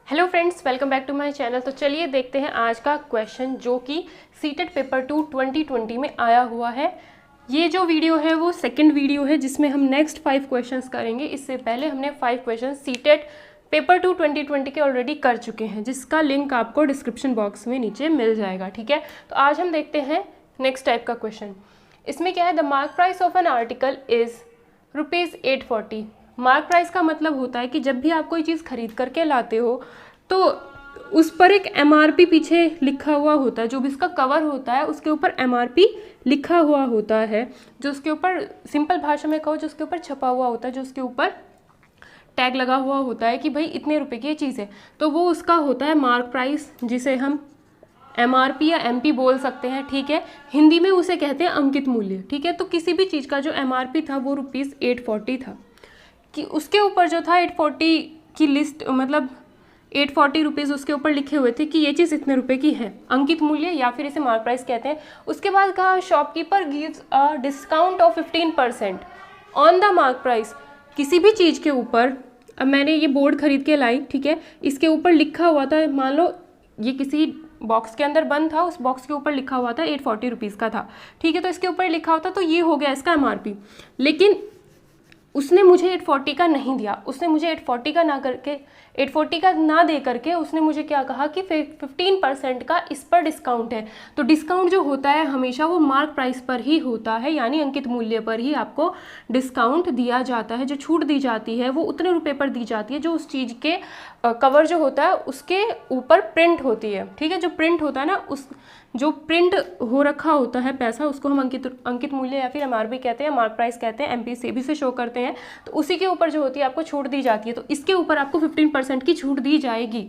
Hello friends, welcome back to my channel. तो चलिए देखते हैं आज का क्वेश्चन जो कि सीटेट पेपर 2 2020 में आया हुआ है। ये जो वीडियो है वो सेकंड वीडियो है जिसमें हम नेक्स्ट 5 क्वेश्चंस करेंगे। इससे पहले हमने 5 क्वेश्चन सीटेट पेपर 2 2020 के ऑलरेडी कर चुके हैं, जिसका लिंक आपको डिस्क्रिप्शन बॉक्स में नीचे मिल जाएगा। ठीक है, तो आज हम देखते हैं नेक्स्ट टाइप का क्वेश्चन। इसमें क्या है, the mark price of an article is ₹840। Mark price का मतलब होता है कि जब भी आप कोई चीज़ खरीद करके लाते हो तो उस पर एक MRP पीछे लिखा हुआ होता है। जो भी इसका कवर होता है उसके ऊपर MRP लिखा हुआ होता है, जो उसके ऊपर सिंपल भाषा में कहो जो उसके ऊपर छपा हुआ होता है, जो उसके ऊपर टैग लगा हुआ होता है कि भाई इतने रुपए की ये चीज़ है, तो वो उसका होता है मार्क प्राइस, जिसे हम MRP या MP बोल सकते हैं। ठीक है, हिंदी में उसे कहते हैं अंकित मूल्य। ठीक है, तो किसी भी चीज़ का जो MRP था वो ₹840 था, कि उसके ऊपर जो था 840 की लिस्ट, मतलब 840 रुपीज़ उसके ऊपर लिखे हुए थे कि ये चीज़ इतने रुपए की है, अंकित मूल्य या फिर इसे मार्क प्राइस कहते हैं। उसके बाद कहा shopkeeper gives a discount of 15% on the mark price. किसी भी चीज़ के ऊपर, अब मैंने ये बोर्ड खरीद के लाई, ठीक है, इसके ऊपर लिखा हुआ था, मान लो ये किसी बॉक्स के अंदर बंद था, उस बॉक्स के ऊपर लिखा हुआ था 840 रुपीज़ का था। ठीक है, तो इसके ऊपर लिखा होता तो ये हो गया इसका MRP। लेकिन उसने मुझे 840 का नहीं दिया, उसने मुझे 840 का ना दे करके उसने मुझे क्या कहा कि 15% का इस पर डिस्काउंट है। तो डिस्काउंट जो होता है हमेशा वो मार्क प्राइस पर ही होता है, यानी अंकित मूल्य पर ही आपको डिस्काउंट दिया जाता है। जो छूट दी जाती है वो उतने रुपए पर दी जाती है जो उस चीज़ के कवर जो होता है उसके ऊपर प्रिंट होती है। ठीक है, जो प्रिंट होता है ना, उस जो प्रिंट हो रखा होता है पैसा, उसको हम अंकित मूल्य या फिर MRP कहते हैं, मार्क प्राइस कहते हैं, MP से भी से शो करते हैं। तो उसी के ऊपर जो होती है आपको छूट दी जाती है। तो इसके ऊपर आपको 15% की छूट दी जाएगी,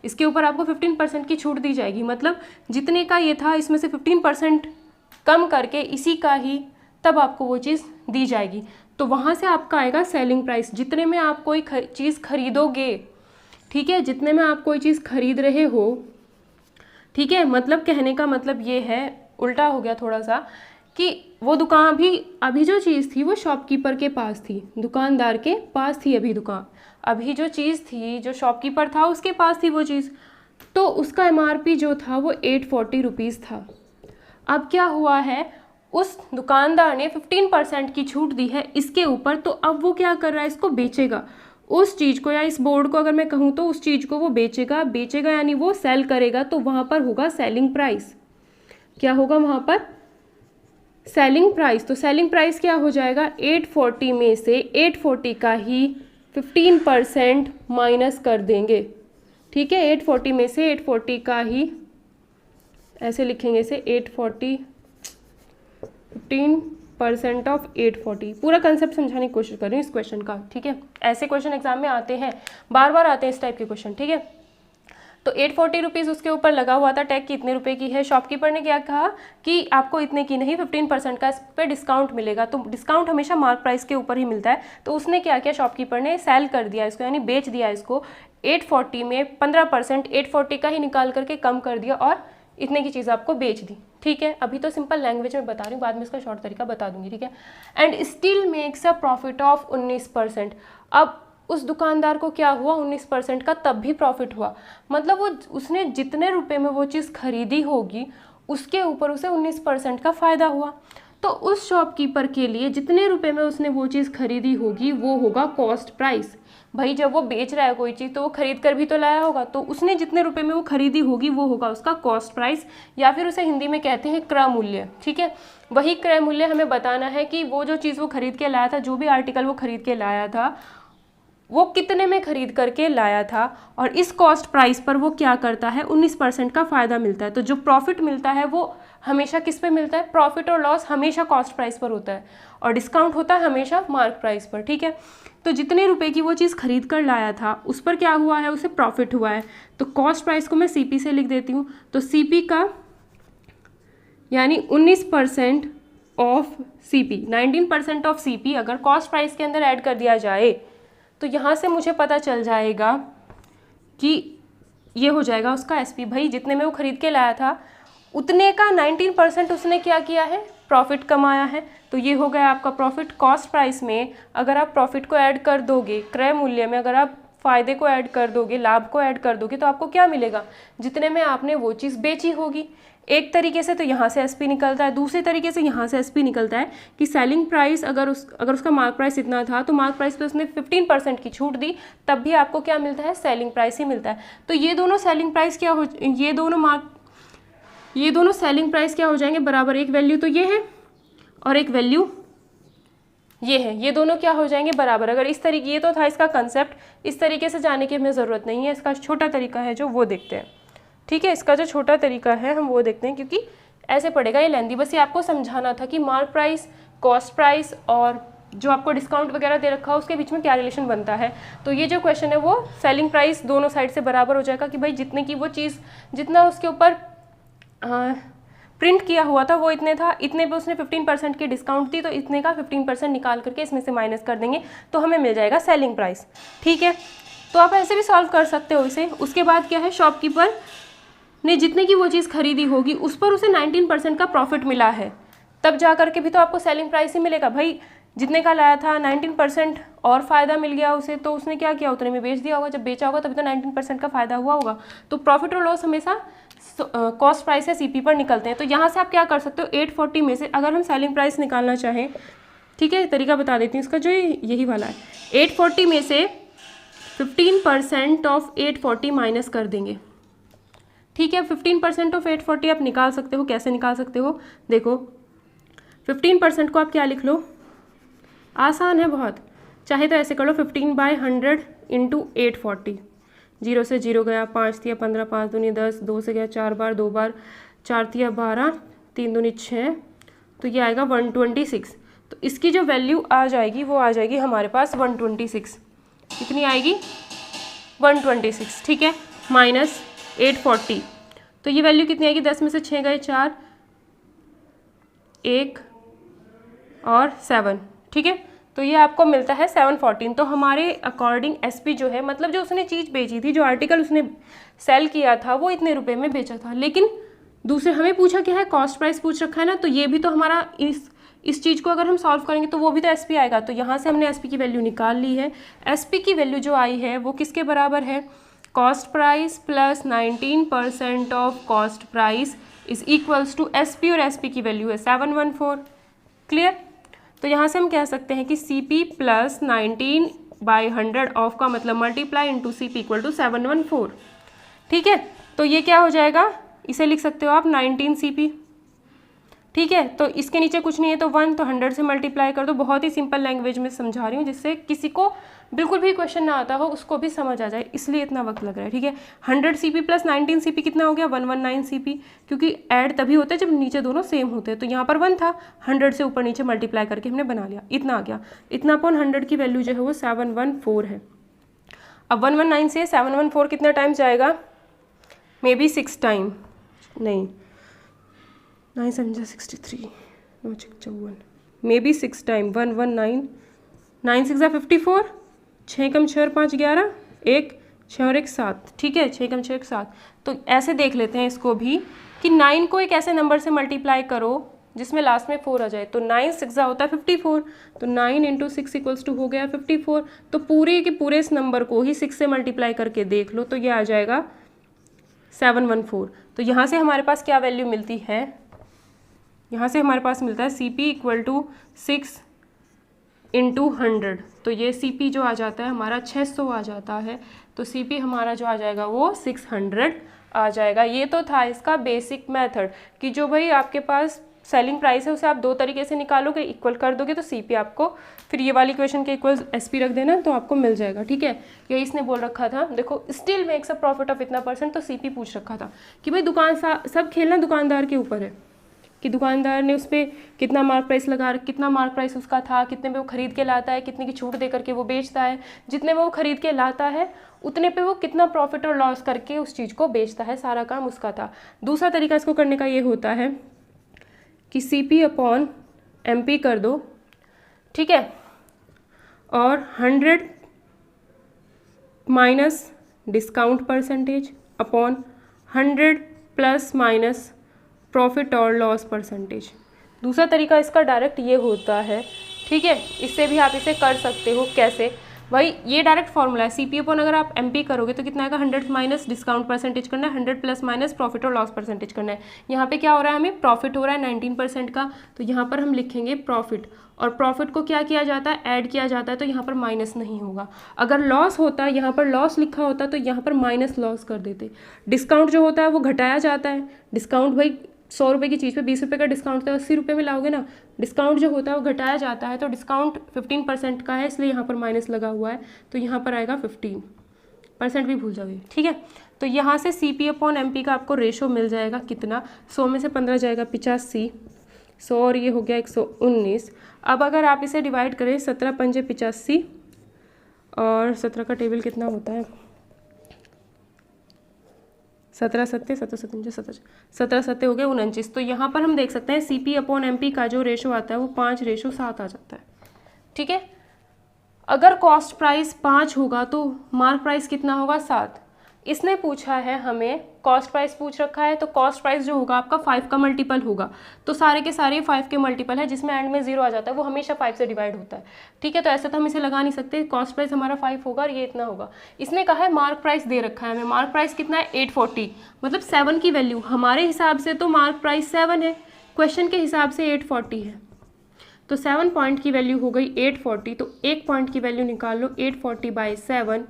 इसके ऊपर आपको 15% की छूट दी जाएगी। मतलब जितने का ये था इसमें से 15% कम करके इसी का ही तब आपको वो चीज़ दी जाएगी। तो वहाँ से आपका आएगा सेलिंग प्राइस, जितने में आप कोई चीज़ खरीदोगे। ठीक है, जितने में आप कोई चीज़ खरीद रहे हो। ठीक है, मतलब कहने का मतलब ये है, उल्टा हो गया थोड़ा सा, कि वो दुकान अभी जो चीज़ थी वो शॉपकीपर के पास थी, दुकानदार के पास थी अभी दुकान, अभी जो चीज़ थी जो शॉपकीपर था उसके पास थी वो चीज़, तो उसका MRP जो था वो 840 रुपीज़ था। अब क्या हुआ है, उस दुकानदार ने 15% की छूट दी है इसके ऊपर, तो अब वो क्या कर रहा है, इसको बेचेगा, उस चीज़ को, या इस बोर्ड को अगर मैं कहूँ तो उस चीज़ को वो बेचेगा यानी वो सेल करेगा। तो वहाँ पर होगा सेलिंग प्राइस। क्या होगा वहाँ पर, सेलिंग प्राइस। तो सेलिंग प्राइस क्या हो जाएगा, 840 में से 840 का ही 15% माइनस कर देंगे। ठीक है, 840 में से 840 का ही, ऐसे लिखेंगे इसे, 840 15% ऑफ 840। पूरा कंसेप्ट समझाने की कोशिश कर रही हूँ इस क्वेश्चन का। ठीक है, ऐसे क्वेश्चन एग्जाम में आते हैं, बार बार आते हैं इस टाइप के क्वेश्चन। ठीक है, तो 840 रुपीज़ उसके ऊपर लगा हुआ था टैग कि इतने रुपए की है। शॉपकीपर ने क्या कहा कि आपको इतने की नहीं, 15% का इस पर डिस्काउंट मिलेगा। तो डिस्काउंट हमेशा मार्क प्राइस के ऊपर ही मिलता है। तो उसने क्या किया, शॉपकीपर ने सेल कर दिया इसको, यानी बेच दिया इसको। 840 में 15% 840 का ही निकाल करके कम कर दिया और इतने की चीज़ आपको बेच दी। ठीक है, अभी तो सिंपल लैंग्वेज में बता रही हूँ, बाद में इसका शॉर्ट तरीका बता दूंगी। ठीक है, and still makes a profit of 19%। अब उस दुकानदार को क्या हुआ, 19% का तब भी प्रॉफिट हुआ। मतलब वो उसने जितने रुपए में वो चीज़ खरीदी होगी उसके ऊपर उसे 19% का फ़ायदा हुआ। तो उस शॉपकीपर के लिए जितने रुपए में उसने वो चीज़ खरीदी होगी वो होगा कॉस्ट प्राइस। भाई जब वो बेच रहा है कोई चीज़ तो वो खरीद कर भी तो लाया होगा, तो उसने जितने रुपए में वो खरीदी होगी वो होगा उसका कॉस्ट प्राइस, या फिर उसे हिंदी में कहते हैं क्रय मूल्य। ठीक है, वही क्रय मूल्य हमें बताना है कि वो जो चीज़ वो खरीद के लाया था, जो भी आर्टिकल वो खरीद के लाया था, वो कितने में खरीद करके लाया था, और इस कॉस्ट प्राइस पर वो क्या करता है, 19% का फ़ायदा मिलता है। तो जो प्रॉफिट मिलता है वो हमेशा किस पे मिलता है, प्रॉफिट और लॉस हमेशा कॉस्ट प्राइस पर होता है, और डिस्काउंट होता है हमेशा मार्क प्राइस पर। ठीक है, तो जितने रुपए की वो चीज़ खरीद कर लाया था उस पर क्या हुआ है, उसे प्रॉफिट हुआ है। तो कॉस्ट प्राइस को मैं CP से लिख देती हूँ। तो CP का यानी 19% ऑफ CP, 19% ऑफ CP अगर कॉस्ट प्राइस के अंदर ऐड कर दिया जाए तो यहाँ से मुझे पता चल जाएगा कि ये हो जाएगा उसका SP। भाई जितने में वो खरीद के लाया था उतने का 19% उसने क्या किया है, प्रॉफिट कमाया है। तो ये हो गया आपका प्रॉफिट। कॉस्ट प्राइस में अगर आप प्रॉफिट को ऐड कर दोगे क्रय मूल्य में, अगर आप फ़ायदे को ऐड कर दोगे, लाभ को ऐड कर दोगे, तो आपको क्या मिलेगा, जितने में आपने वो चीज़ बेची होगी। एक तरीके से तो यहाँ से एसपी निकलता है, दूसरे तरीके से यहाँ से एसपी निकलता है कि सेलिंग प्राइस अगर उसका मार्क प्राइस इतना था तो मार्क प्राइस पे उसने 15% की छूट दी, तब भी आपको क्या मिलता है, सेलिंग प्राइस ही मिलता है। तो ये दोनों सेलिंग प्राइस क्या हो, ये दोनों सेलिंग प्राइस क्या हो जाएंगे बराबर, एक वैल्यू तो ये है और एक वैल्यू ये है, ये दोनों क्या हो जाएंगे बराबर। अगर इस तरीके, ये तो था इसका कंसेप्ट, इस तरीके से जाने की हमें ज़रूरत नहीं है, इसका छोटा तरीका है जो वो देखते हैं। ठीक है, इसका जो छोटा तरीका है हम वो देखते हैं, क्योंकि ऐसे पड़ेगा ये लेंदी। बस ये आपको समझाना था कि मार्क प्राइस, कॉस्ट प्राइस और जो आपको डिस्काउंट वगैरह दे रखा है उसके बीच में क्या रिलेशन बनता है। तो ये जो क्वेश्चन है वो सेलिंग प्राइस दोनों साइड से बराबर हो जाएगा कि भाई जितने की वो चीज़, जितना उसके ऊपर प्रिंट किया हुआ था वो इतने था, इतने पे उसने 15% की डिस्काउंट दी, तो इतने का 15% निकाल करके इसमें से माइनस कर देंगे तो हमें मिल जाएगा सेलिंग प्राइस। ठीक है, तो आप ऐसे भी सॉल्व कर सकते हो इसे। उसके बाद क्या है, शॉपकीपर ने जितने की वो चीज़ खरीदी होगी उस पर उसे 19% का प्रॉफिट मिला है, तब जा करके भी तो आपको सेलिंग प्राइस ही मिलेगा। भाई जितने का लाया था 19% और फ़ायदा मिल गया उसे, तो उसने क्या किया, उतने में बेच दिया होगा। जब बेचा होगा तभी तो 19% का फ़ायदा हुआ होगा। तो प्रॉफिट और लॉस हमेशा कॉस्ट प्राइस या सीपी पर निकलते हैं। तो यहाँ से आप क्या कर सकते हो, 840 में से अगर हम सेलिंग प्राइस निकालना चाहें, ठीक है, तरीका बता देती हूँ इसका, जो यही वाला है, 840 में से 15% ऑफ 840 माइनस कर देंगे। ठीक है, 15% ऑफ 840 आप निकाल सकते हो। कैसे निकाल सकते हो, देखो 15% को आप क्या लिख लो, आसान है बहुत, चाहे तो ऐसे कर लो 15/100 इंटू 840, 0 से 0 गया, 5 तिया 15, 5 दूनी 10, 2 से गया 4 बार, 2 बार, 4 तिया 12, 3 दूनी 6, तो ये आएगा 126। तो इसकी जो वैल्यू आ जाएगी वो आ जाएगी हमारे पास 126। कितनी आएगी, 126। ठीक है, माइनस 840, तो ये वैल्यू कितनी आएगी, 10 में से 6 गए 4, 1 और 7। ठीक है, तो ये आपको मिलता है 714। तो हमारे अकॉर्डिंग एसपी जो है, मतलब जो उसने चीज़ बेची थी, जो आर्टिकल उसने सेल किया था वो इतने रुपए में बेचा था, लेकिन दूसरे हमें पूछा क्या है, कॉस्ट प्राइस पूछ रखा है ना, तो ये भी तो हमारा इस चीज़ को अगर हम सॉल्व करेंगे तो वो भी तो एसपी आएगा। तो यहाँ से हमने एसपी की वैल्यू निकाल ली है। एसपी की वैल्यू जो आई है वो किसके बराबर है, cost price plus 19% of cost price is equals to SP, और एसपी की वैल्यू है 714। क्लियर, तो यहाँ से हम कह सकते हैं कि CP प्लस 19/100 ऑफ का मतलब multiply into CP equal to 714। ठीक है, तो ये क्या हो जाएगा, इसे लिख सकते हो आप 19 CP। ठीक है, तो इसके नीचे कुछ नहीं है तो 1, तो 100 से मल्टीप्लाई कर दो। बहुत ही सिंपल लैंग्वेज में समझा रही हूँ, जिससे किसी को बिल्कुल भी क्वेश्चन ना आता हो उसको भी समझ आ जाए, इसलिए इतना वक्त लग रहा है। ठीक है, 100 CP प्लस 19 CP कितना हो गया, 119 CP, क्योंकि ऐड तभी होता है जब नीचे दोनों सेम होते हैं। तो यहाँ पर 1 था, 100 से ऊपर नीचे मल्टीप्लाई करके हमने बना लिया, इतना आ गया। इतना अपॉन 100 की वैल्यू जो है वो 714 है। अब 119 से 714 कितना टाइम जाएगा, मे बी 6 टाइम, नहीं 9 7 63, 9 6 54, मे बी 6 टाइम, 119, 9 6 54, 6 कम 6 और 5 11, 1 6 और 1 7। ठीक है, 6 कम 6 1 7। तो ऐसे देख लेते हैं इसको भी कि 9 को एक ऐसे नंबर से मल्टीप्लाई करो जिसमें लास्ट में 4 आ जाए। तो 9 6 होता है 54, तो 9 इंटू 6 इक्वल्स टू हो गया 54। तो पूरे के पूरे इस नंबर को ही 6 से मल्टीप्लाई करके देख लो, तो ये आ जाएगा 714। तो यहाँ से हमारे पास क्या वैल्यू मिलती है, यहाँ से हमारे पास मिलता है CP इक्वल टू 6 इंटू 100। तो ये CP जो आ जाता है हमारा 600 आ जाता है, तो CP हमारा जो आ जाएगा वो 600 आ जाएगा। ये तो था इसका बेसिक मेथड कि जो भाई आपके पास सेलिंग प्राइस है उसे आप दो तरीके से निकालोगे, इक्वल कर दोगे तो CP आपको, फिर ये वाली इक्वेशन के इक्वल SP रख देना तो आपको मिल जाएगा। ठीक है, यही इसने बोल रखा था, देखो still makes a profit of इतना %, तो CP पूछ रखा था कि भाई दुकान सब खेलना दुकानदार के ऊपर है कि दुकानदार ने उस पर कितना मार्क प्राइस लगा, कितना मार्क प्राइस उसका था, कितने पे वो खरीद के लाता है, कितने की छूट दे करके वो बेचता है, जितने में वो खरीद के लाता है उतने पे वो कितना प्रॉफिट और लॉस करके उस चीज़ को बेचता है, सारा काम उसका था। दूसरा तरीका इसको करने का ये होता है कि CP अपॉन MP कर दो, ठीक है, और 100 minus discount percentage upon 100 plus minus profit और लॉस परसेंटेज। दूसरा तरीका इसका डायरेक्ट ये होता है। ठीक है, इससे भी आप इसे कर सकते हो। कैसे, वही ये डायरेक्ट फॉर्मूला है, CP अपॉन अगर आप MP करोगे तो कितना आएगा, 100 माइनस डिस्काउंट परसेंटेज करना है, 100 प्लस माइनस प्रॉफिट और लॉस परसेंटेज करना है। यहाँ पे क्या हो रहा है, हमें प्रॉफिट हो रहा है 19% का, तो यहाँ पर हम लिखेंगे प्रॉफिट, और प्रॉफिट को क्या किया जाता है, ऐड किया जाता है, तो यहाँ पर माइनस नहीं होगा। अगर लॉस होता, यहाँ पर लॉस लिखा होता तो यहाँ पर माइनस लॉस कर देते। डिस्काउंट जो होता है वो घटाया जाता है, डिस्काउंट भाई 100 रुपये की चीज़ पे 20 रुपये का डिस्काउंट तो 80 रुपये में लाओगे ना, डिस्काउंट जो होता है वो घटाया जाता है, तो डिस्काउंट 15% का है, इसलिए यहाँ पर माइनस लगा हुआ है, तो यहाँ पर आएगा 15%, भी भूल जाओगे, ठीक है। तो यहाँ से CP अपॉन MP का आपको रेशो मिल जाएगा कितना, 100 में से 15 जाएगा 85, 100 और ये हो गया 119। अब अगर आप इसे डिवाइड करें, 17 पंजे 85 और 17 का टेबल कितना होता है, 17 सत्ते 17 सत्ते हो गए 29। तो यहाँ पर हम देख सकते हैं CP अपॉन MP का जो रेशो आता है वो 5:7 आ जाता है, ठीक है। अगर कॉस्ट प्राइस 5 होगा तो मार्क प्राइस कितना होगा, 7। इसने पूछा है हमें, कॉस्ट प्राइस पूछ रखा है, तो कॉस्ट प्राइस जो होगा आपका 5 का मल्टीपल होगा, तो सारे के सारे 5 के मल्टीपल है, जिसमें एंड में 0 आ जाता है, वो हमेशा 5 से डिवाइड होता है, ठीक है। तो ऐसे तो हम इसे लगा नहीं सकते, कॉस्ट प्राइस हमारा 5 होगा और ये इतना होगा। इसने कहा है मार्क प्राइस दे रखा है हमें, मार्क प्राइस कितना है 840, मतलब 7 की वैल्यू, हमारे हिसाब से तो मार्क प्राइस 7 है, क्वेश्चन के हिसाब से 840 है, तो 7 पॉइंट की वैल्यू हो गई 840, तो 1 पॉइंट की वैल्यू निकाल लो 840/7,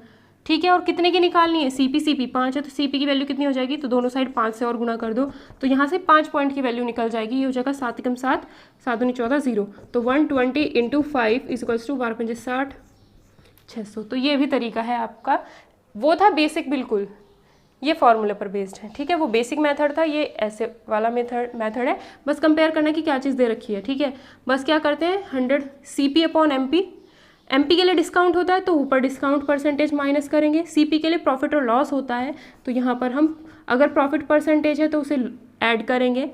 ठीक है। और कितने की निकालनी है, CP 5 है, तो CP की वैल्यू कितनी हो जाएगी, तो दोनों साइड 5 से और गुना कर दो, तो यहाँ से 5 पॉइंट की वैल्यू निकल जाएगी, ये हो जाएगा 7 एकम 7, 7 दूनी 14 0, तो 120 × 5 = 12 पंजे 60, 600। तो ये भी तरीका है आपका, वो था बेसिक बिल्कुल, ये फॉर्मूले पर बेस्ड है, ठीक है। वो बेसिक मेथड था, ये ऐसे वाला मेथड है, बस कंपेयर करना कि क्या चीज़ दे रखी है, ठीक है। बस क्या करते हैं, 100 CP अपॉन MP के लिए डिस्काउंट होता है तो ऊपर डिस्काउंट परसेंटेज माइनस करेंगे, CP के लिए प्रॉफिट और लॉस होता है, तो यहाँ पर हम अगर प्रॉफिट परसेंटेज है तो उसे ऐड करेंगे,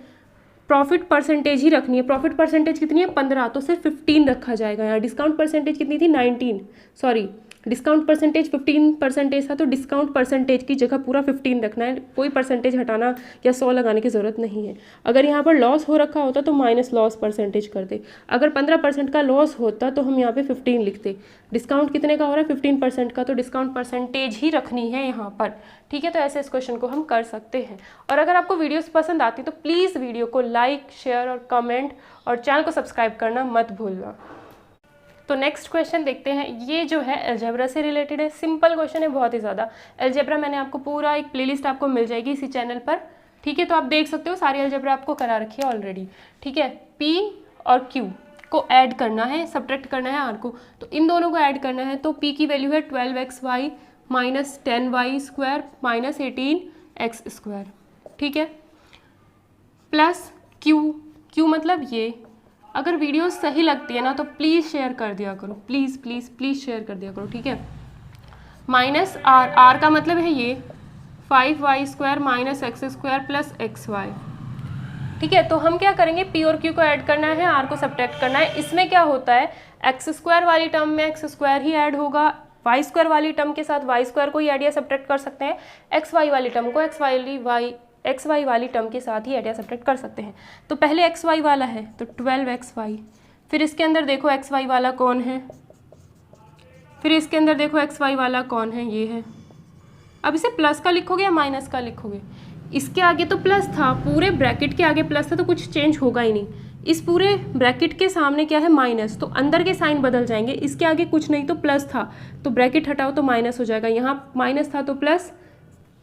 प्रॉफिट परसेंटेज ही रखनी है, प्रॉफिट परसेंटेज कितनी है 15, तो सिर्फ 15 रखा जाएगा यहाँ। डिस्काउंट परसेंटेज कितनी थी 19, सॉरी डिस्काउंट परसेंटेज 15% था, तो डिस्काउंट परसेंटेज की जगह पूरा 15 रखना है, कोई परसेंटेज हटाना या 100 लगाने की ज़रूरत नहीं है। अगर यहाँ पर लॉस हो रखा होता तो माइनस लॉस परसेंटेज करते, अगर 15% का लॉस होता तो हम यहाँ पे 15 लिखते। डिस्काउंट कितने का हो रहा है 15% का, तो डिस्काउंट परसेंटेज ही रखनी है यहाँ पर, ठीक है। तो ऐसे इस क्वेश्चन को हम कर सकते हैं। और अगर आपको वीडियोस पसंद आती तो प्लीज़ वीडियो को लाइक, शेयर और कमेंट, और चैनल को सब्सक्राइब करना मत भूलना। तो नेक्स्ट क्वेश्चन देखते हैं, ये जो है अलजेब्रा से रिलेटेड है, सिंपल क्वेश्चन है बहुत ही ज़्यादा। अलजेब्रा मैंने आपको पूरा एक प्लेलिस्ट आपको मिल जाएगी इसी चैनल पर, ठीक है। तो आप देख सकते हो, सारी अलजेब्रा आपको करा रखी है ऑलरेडी, ठीक है। P और Q को ऐड करना है, सब्ट्रैक्ट करना है R को, तो इन दोनों को ऐड करना है। तो P की वैल्यू है 12xy minus 10y square minus 18x square, ठीक है, प्लस Q मतलब ये। अगर वीडियो सही लगती है ना तो प्लीज़ शेयर कर दिया करो, प्लीज़ प्लीज़ प्लीज़ शेयर कर दिया करो, ठीक है। माइनस R का मतलब है ये 5y square minus x square plus xy, ठीक है। तो हम क्या करेंगे, P और Q को ऐड करना है, R को सब्ट्रैक्ट करना है। इसमें क्या होता है, x स्क्वायर वाली टर्म में x स्क्वायर ही ऐड होगा, y स्क्वायर वाली टर्म के साथ y स्क्वायर को ही ऐड या सब्ट्रैक्ट कर सकते हैं, xy वाली टर्म को xy वाली टर्म के साथ ही ऐड या सब्ट्रैक्ट कर सकते हैं। तो पहले xy वाला है तो 12xy, फिर इसके अंदर देखो xy वाला कौन है, फिर इसके अंदर देखो xy वाला कौन है, ये है। अब इसे प्लस का लिखोगे या माइनस का लिखोगे, इसके आगे तो प्लस था, पूरे ब्रैकेट के आगे प्लस था तो कुछ चेंज होगा ही नहीं। इस पूरे ब्रैकेट के सामने क्या है माइनस, तो अंदर के साइन बदल जाएंगे। इसके आगे कुछ नहीं तो प्लस था, तो ब्रैकेट हटाओ तो माइनस हो जाएगा, यहाँ माइनस था तो प्लस,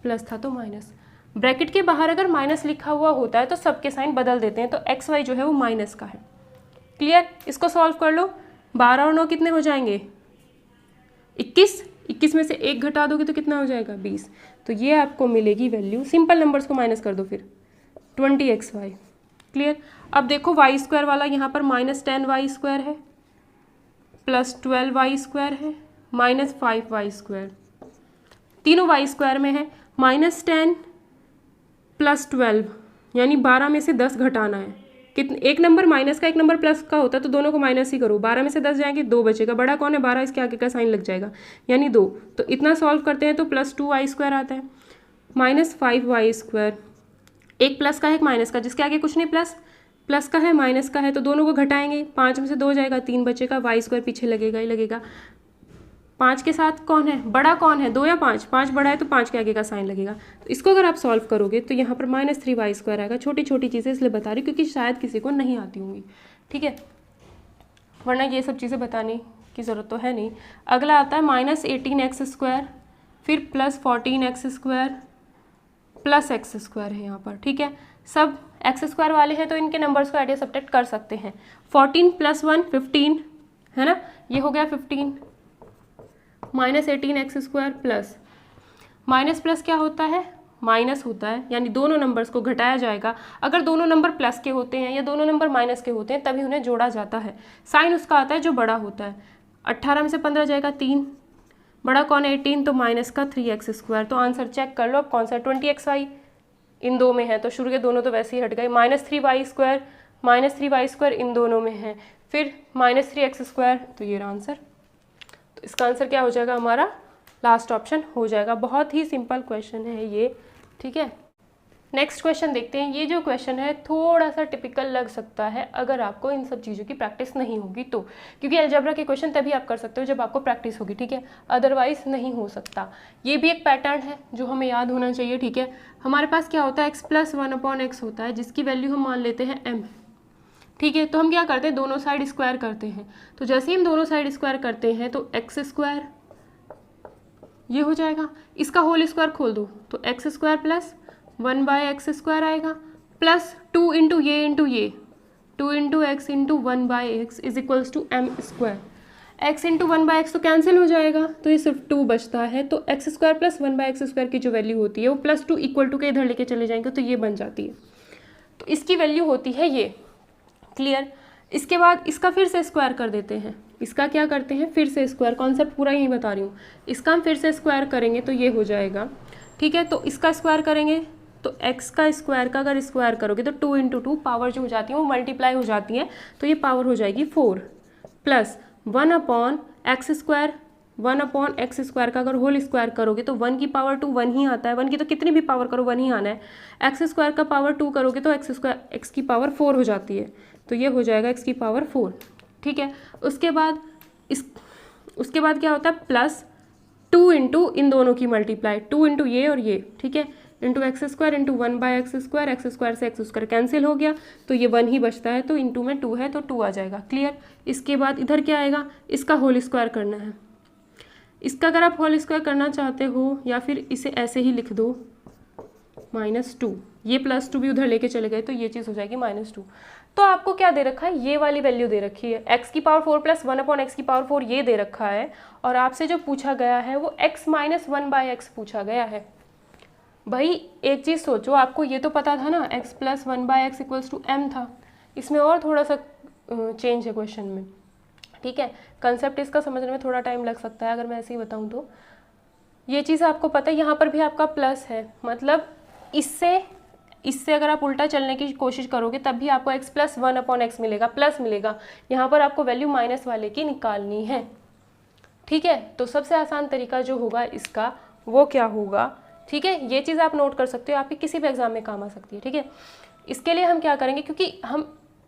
प्लस था तो माइनस। ब्रैकेट के बाहर अगर माइनस लिखा हुआ होता है तो सबके साइन बदल देते हैं, तो xy जो है वो माइनस का है। क्लियर, इसको सॉल्व कर लो, 12 और 9 कितने हो जाएंगे 21 में से 1 घटा दोगे तो कितना हो जाएगा 20, तो ये आपको मिलेगी वैल्यू। सिंपल नंबर्स को माइनस कर दो फिर 20xy। क्लियर, अब देखो y स्क्वायर वाला यहाँ पर माइनस 10y स्क्वायर है प्लस 12y स्क्वायर है माइनस 5y स्क्वायर, तीनों y स्क्वायर में है। माइनस 10 प्लस 12 यानी 12 में से 10 घटाना है, कितने, एक नंबर माइनस का एक नंबर प्लस का होता है तो दोनों को माइनस ही करो। 12 में से 10 जाएंगे, 2 बचेगा, बड़ा कौन है 12, इसके आगे का साइन लग जाएगा यानी 2, तो इतना सॉल्व करते हैं तो प्लस 2y स्क्वायर आता है माइनस 5y स्क्वायर, एक प्लस का है एक माइनस का, जिसके आगे कुछ नहीं, प्लस का है माइनस का है, तो दोनों को घटाएंगे, 5 में से 2 जाएगा, 3 बचेगा, y स्क्वायर पीछे लगेगा ही लगेगा 5 के साथ कौन है बड़ा, कौन है 2 या 5, 5 बड़ा है तो 5 के आगे का साइन लगेगा। तो इसको अगर आप सॉल्व करोगे तो यहाँ पर -3y² आएगा। छोटी छोटी चीज़ें इसलिए बता रही हूँ क्योंकि शायद किसी को नहीं आती होंगी, ठीक है, वरना ये सब चीज़ें बताने की ज़रूरत तो है नहीं। अगला आता है -18x², फिर +14x² प्लस x² है यहाँ पर, ठीक है। सब x² वाले हैं तो इनके नंबर्स को एड या सब्ट्रैक्ट कर सकते हैं। 14 + 1 15 है ना, ये हो गया 15, -18x² प्लस माइनस प्लस क्या होता है, माइनस होता है, यानी दोनों नंबर्स को घटाया जाएगा। अगर दोनों नंबर प्लस के होते हैं या दोनों नंबर माइनस के होते हैं तभी उन्हें जोड़ा जाता है। साइन उसका आता है जो बड़ा होता है। 18 में से 15 जाएगा 3, बड़ा कौन है 18, तो माइनस का 3x²। तो आंसर चेक कर लो अब कौन सा है, 20xy इन दो में है तो शुरू के दोनों तो वैसे ही हट गए। -3y² इन दोनों में है, फिर -3x², तो ये रहा आंसर। तो इसका आंसर क्या हो जाएगा हमारा, लास्ट ऑप्शन हो जाएगा। बहुत ही सिंपल क्वेश्चन है ये, ठीक है। नेक्स्ट क्वेश्चन देखते हैं। ये जो क्वेश्चन है थोड़ा सा टिपिकल लग सकता है अगर आपको इन सब चीज़ों की प्रैक्टिस नहीं होगी तो, क्योंकि अलजेब्रा के क्वेश्चन तभी आप कर सकते हो जब आपको प्रैक्टिस होगी, ठीक है, अदरवाइज नहीं हो सकता। ये भी एक पैटर्न है जो हमें याद होना चाहिए, ठीक है। हमारे पास क्या होता है, x + 1/x होता है जिसकी वैल्यू हम मान लेते हैं m, ठीक है। तो हम क्या करते हैं, दोनों साइड स्क्वायर करते हैं। तो जैसे ही हम दोनों साइड स्क्वायर करते हैं तो x² ये हो जाएगा, इसका होल स्क्वायर खोल दो तो x² + 1/x² आएगा, प्लस 2 × ये × ये 2 × x × 1/x = m²। x × 1/x तो कैंसिल हो जाएगा तो ये सिर्फ 2 बचता है। तो x² + 1/x² की जो वैल्यू होती है वो +2 = के इधर लेके चले जाएंगे तो ये बन जाती है। तो इसकी वैल्यू होती है ये, क्लियर। इसके बाद इसका फिर से स्क्वायर कर देते हैं। इसका क्या करते हैं, फिर से स्क्वायर, कॉन्सेप्ट पूरा यही बता रही हूँ। इसका हम फिर से स्क्वायर करेंगे तो ये हो जाएगा, ठीक है। तो इसका स्क्वायर करेंगे तो x का स्क्वायर का अगर स्क्वायर करोगे तो 2 × 2 पावर जो हो जाती है वो मल्टीप्लाई हो जाती है, तो ये पावर हो जाएगी 4 प्लस 1/x²। 1/x² का अगर होल स्क्वायर करोगे तो 1 की पावर 2 1 ही आता है, 1 की तो कितनी भी पावर करो 1 ही आना है। x² का पावर 2 करोगे तो x की पावर 4 हो जाती है, तो ये हो जाएगा x की पावर 4, ठीक है। उसके बाद क्या होता है, +2 × इन दोनों की मल्टीप्लाई, 2 × ये और ये, ठीक है, x² × 1/x², x² से x² कैंसिल हो गया तो ये 1 ही बचता है, तो इंटू में 2 है तो 2 आ जाएगा, क्लियर। इसके बाद इधर क्या आएगा, इसका होल स्क्वायर करना है। इसका अगर आप होल स्क्वायर करना चाहते हो या फिर इसे ऐसे ही लिख दो -2, ये +2 भी उधर लेके चले गए तो ये चीज़ हो जाएगी -2। तो आपको क्या दे रखा है, ये वाली वैल्यू दे रखी है, x की पावर 4 + 1/x की पावर 4 ये दे रखा है, और आपसे जो पूछा गया है वो x - 1/x पूछा गया है। भाई एक चीज़ सोचो, आपको ये तो पता था ना x + 1/x = m था, इसमें और थोड़ा सा चेंज है क्वेश्चन में, ठीक है। कंसेप्ट इसका समझने में थोड़ा टाइम लग सकता है अगर मैं ऐसे ही बताऊँ तो। ये चीज़ आपको पता है, यहाँ पर भी आपका प्लस है, मतलब इससे अगर आप उल्टा चलने की कोशिश करोगे तब भी आपको x + 1/x मिलेगा, प्लस मिलेगा। यहाँ पर आपको वैल्यू माइनस वाले की निकालनी है, ठीक है। तो सबसे आसान तरीका जो होगा इसका वो क्या होगा, ठीक है, ये चीज़ आप नोट कर सकते हो, आपके किसी भी एग्जाम में काम आ सकती है, ठीक है। इसके लिए हम क्या करेंगे, क्योंकि हम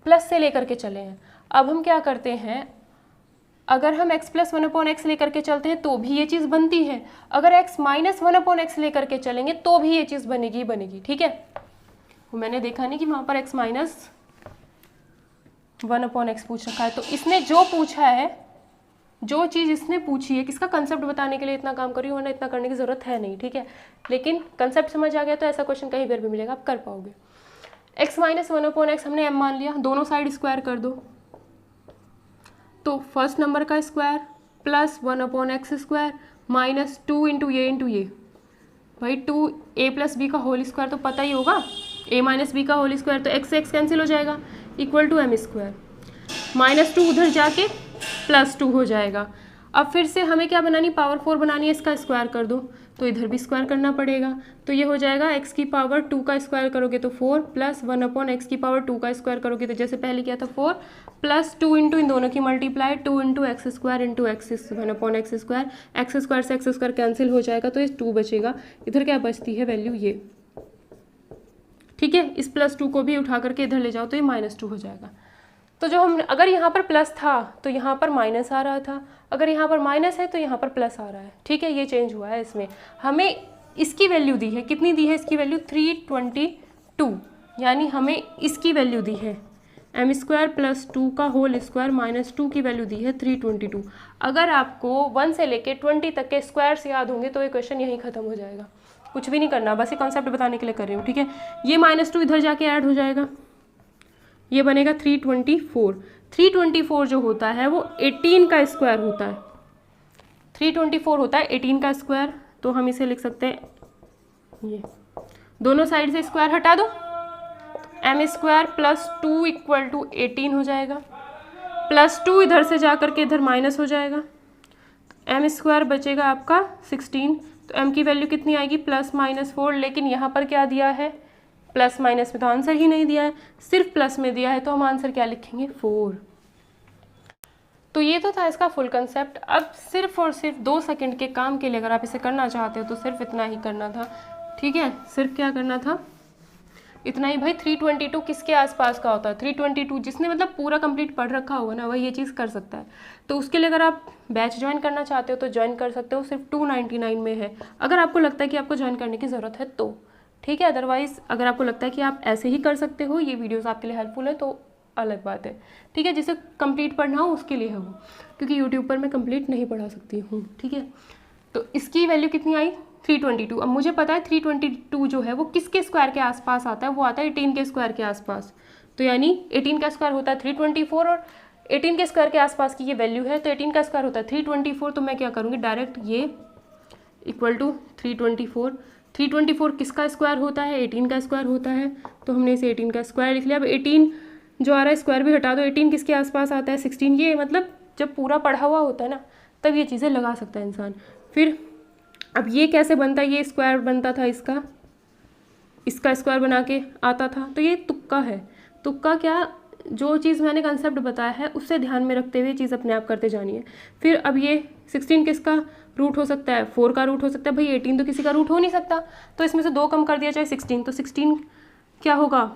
प्लस से लेकर के चले हैं, अब हम क्या करते हैं, अगर हम x + 1/x लेकर के चलते हैं तो भी ये चीज़ बनती है, अगर x - 1/x लेकर के चलेंगे तो भी ये चीज़ बनेगी, ठीक है। मैंने देखा नहीं कि वहाँ पर x - 1/x पूछ रखा है, तो इसने जो पूछा है, जो चीज़ इसने पूछी है, किसका कंसेप्ट बताने के लिए इतना काम करी, वरना इतना करने की ज़रूरत है नहीं, ठीक है। लेकिन कंसेप्ट समझ आ गया तो ऐसा क्वेश्चन कहीं पर भी मिलेगा, आप कर पाओगे। x - 1/x हमने m मान लिया, दोनों साइड स्क्वायर कर दो, तो फर्स्ट नंबर का स्क्वायर प्लस 1/x² माइनस 2 × ये × ये, भाई 2a + b का होल स्क्वायर तो पता ही होगा, a - b का होल स्क्वायर, तो x से x कैंसिल हो जाएगा, = m², -2 उधर जाके +2 हो जाएगा। अब फिर से हमें क्या बनानी, पावर 4 बनानी है, इसका स्क्वायर कर दो, तो इधर भी स्क्वायर करना पड़ेगा, तो ये हो जाएगा x की पावर 2 का स्क्वायर करोगे तो 4 प्लस 1/x की पावर 2 का स्क्वायर करोगे तो जैसे पहले किया था 4 प्लस 2 × इन दोनों की multiply 2 × x² × x 1/x², x² से x² कैंसिल हो जाएगा तो ये 2 बचेगा, इधर क्या बचती है वैल्यू ये, ठीक है। इस +2 को भी उठा करके इधर ले जाओ तो ये -2 हो जाएगा। तो जो हम अगर यहाँ पर प्लस था तो यहाँ पर माइनस आ रहा था, अगर यहाँ पर माइनस है तो यहाँ पर प्लस आ रहा है। ठीक है, ये चेंज हुआ है इसमें। हमें इसकी वैल्यू दी है, कितनी दी है इसकी वैल्यू 322, यानी हमें इसकी वैल्यू दी है m² प्लस 2 का होल स्क्वायर माइनस 2 की वैल्यू दी है 322। अगर आपको 1 से लेके 20 तक के स्क्वायर्स याद होंगे तो ये क्वेश्चन यहीं ख़त्म हो जाएगा। कुछ भी नहीं करना, बस ये कॉन्सेप्ट बताने के लिए कर रही हूँ। ठीक है, ये -2 इधर जाके ऐड हो जाएगा, ये बनेगा 324। 324 जो होता है वो 18 का स्क्वायर होता है। 324 होता है 18 का स्क्वायर, तो हम इसे लिख सकते हैं, ये दोनों साइड से स्क्वायर हटा दो, m² प्लस 2 इक्वल टू 18 हो जाएगा, प्लस 2 इधर से जा करके इधर माइनस हो जाएगा, m² बचेगा आपका 16। तो m की वैल्यू कितनी आएगी, +-4। लेकिन यहाँ पर क्या दिया है, प्लस माइनस में तो आंसर ही नहीं दिया है, सिर्फ प्लस में दिया है, तो हम आंसर क्या लिखेंगे, 4। तो ये तो था इसका फुल कंसेप्ट। अब सिर्फ और सिर्फ 2 सेकंड के काम के लिए अगर आप इसे करना चाहते हो तो सिर्फ इतना ही करना था। ठीक है, सिर्फ क्या करना था, इतना ही। भाई 322 किसके आसपास का होता है, 322 जिसने मतलब पूरा कंप्लीट पढ़ रखा होगा ना वही ये चीज़ कर सकता है। तो उसके लिए अगर आप बैच ज्वाइन करना चाहते हो तो ज्वाइन कर सकते हो, सिर्फ 299 में है, अगर आपको लगता है कि आपको ज्वाइन करने की ज़रूरत है तो। ठीक है, अदरवाइज़ अगर आपको लगता है कि आप ऐसे ही कर सकते हो, ये वीडियोज़ आपके लिए हेल्पफुल है तो अलग बात है। ठीक है, जिसे कंप्लीट पढ़ना हो उसके लिए है वो, क्योंकि यूट्यूब पर मैं कंप्लीट नहीं पढ़ा सकती हूँ। ठीक है, तो इसकी वैल्यू कितनी आई, 322। अब मुझे पता है 322 जो है वो किसके स्क्वायर के आसपास आता है, वो आता है 18 के स्क्वायर के आसपास। तो यानी 18 का स्क्वायर होता है 324 और 18 के स्क्वायर के आसपास की ये वैल्यू है, तो 18 का स्क्वायर होता है 324। तो मैं क्या करूँगी, डायरेक्ट ये इक्वल टू 324। 324 किसका स्क्वायर होता है, 18 का स्क्वायर होता है, तो हमने इसे 18 का स्क्वायर लिख लिया। अब 18 जो आ रहा है स्क्वायर भी हटा दो, 18 किसके आसपास आता है, 16। ये मतलब जब पूरा पढ़ा हुआ होता है ना तब ये चीज़ें लगा सकता है इंसान। फिर अब ये कैसे बनता है, ये स्क्वायर बनता था इसका स्क्वायर बना के आता था, तो ये तुक्का है। तुक्का क्या, जो चीज़ मैंने कंसेप्ट बताया है उससे ध्यान में रखते हुए चीज़ अपने आप करते जानी है। फिर अब ये 16 किसका रूट हो सकता है, 4 का रूट हो सकता है। भाई 18 तो किसी का रूट हो नहीं सकता, तो इसमें से 2 कम कर दिया जाए 16, तो 16 क्या होगा,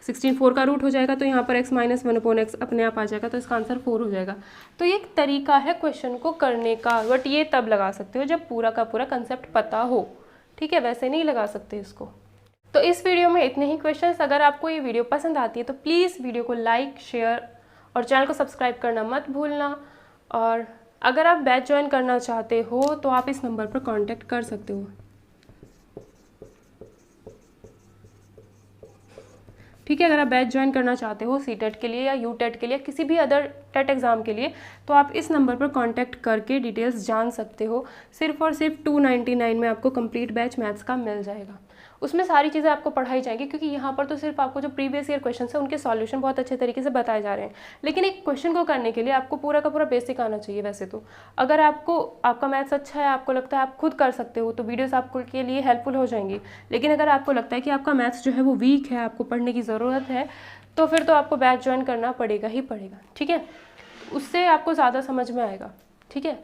16 4 का रूट हो जाएगा, तो यहाँ पर x - 1/x अपने आप आ जाएगा, तो इसका आंसर 4 हो जाएगा। तो ये एक तरीका है क्वेश्चन को करने का, बट ये तब लगा सकते हो जब पूरा का पूरा कंसेप्ट पता हो। ठीक है, वैसे नहीं लगा सकते इसको। तो इस वीडियो में इतने ही क्वेश्चंस। अगर आपको ये वीडियो पसंद आती है तो प्लीज़ वीडियो को लाइक, शेयर और चैनल को सब्सक्राइब करना मत भूलना। और अगर आप बैच ज्वाइन करना चाहते हो तो आप इस नंबर पर कांटेक्ट कर सकते हो। ठीक है, अगर आप बैच ज्वाइन करना चाहते हो सीटेट के लिए या यूटेट के लिए, किसी भी अदर टेट एग्ज़ाम के लिए, तो आप इस नंबर पर कांटेक्ट करके डिटेल्स जान सकते हो। सिर्फ और सिर्फ 299 में आपको कंप्लीट बैच मैथ्स का मिल जाएगा। उसमें सारी चीज़ें आपको पढ़ाई जाएंगी, क्योंकि यहाँ पर तो सिर्फ आपको जो प्रीवियस ईयर क्वेश्चन है उनके सॉल्यूशन बहुत अच्छे तरीके से बताए जा रहे हैं। लेकिन एक क्वेश्चन को करने के लिए आपको पूरा का पूरा बेसिक आना चाहिए। वैसे तो अगर आपका मैथ्स अच्छा है, आपको लगता है आप खुद कर सकते हो, तो वीडियोस आपको के लिए हेल्पफुल हो जाएंगी। लेकिन अगर आपको लगता है कि आपका मैथ्स जो है वो वीक है, आपको पढ़ने की ज़रूरत है, तो फिर तो आपको बैच ज्वाइन करना पड़ेगा ही पड़ेगा। ठीक है, उससे आपको ज़्यादा समझ में आएगा। ठीक है,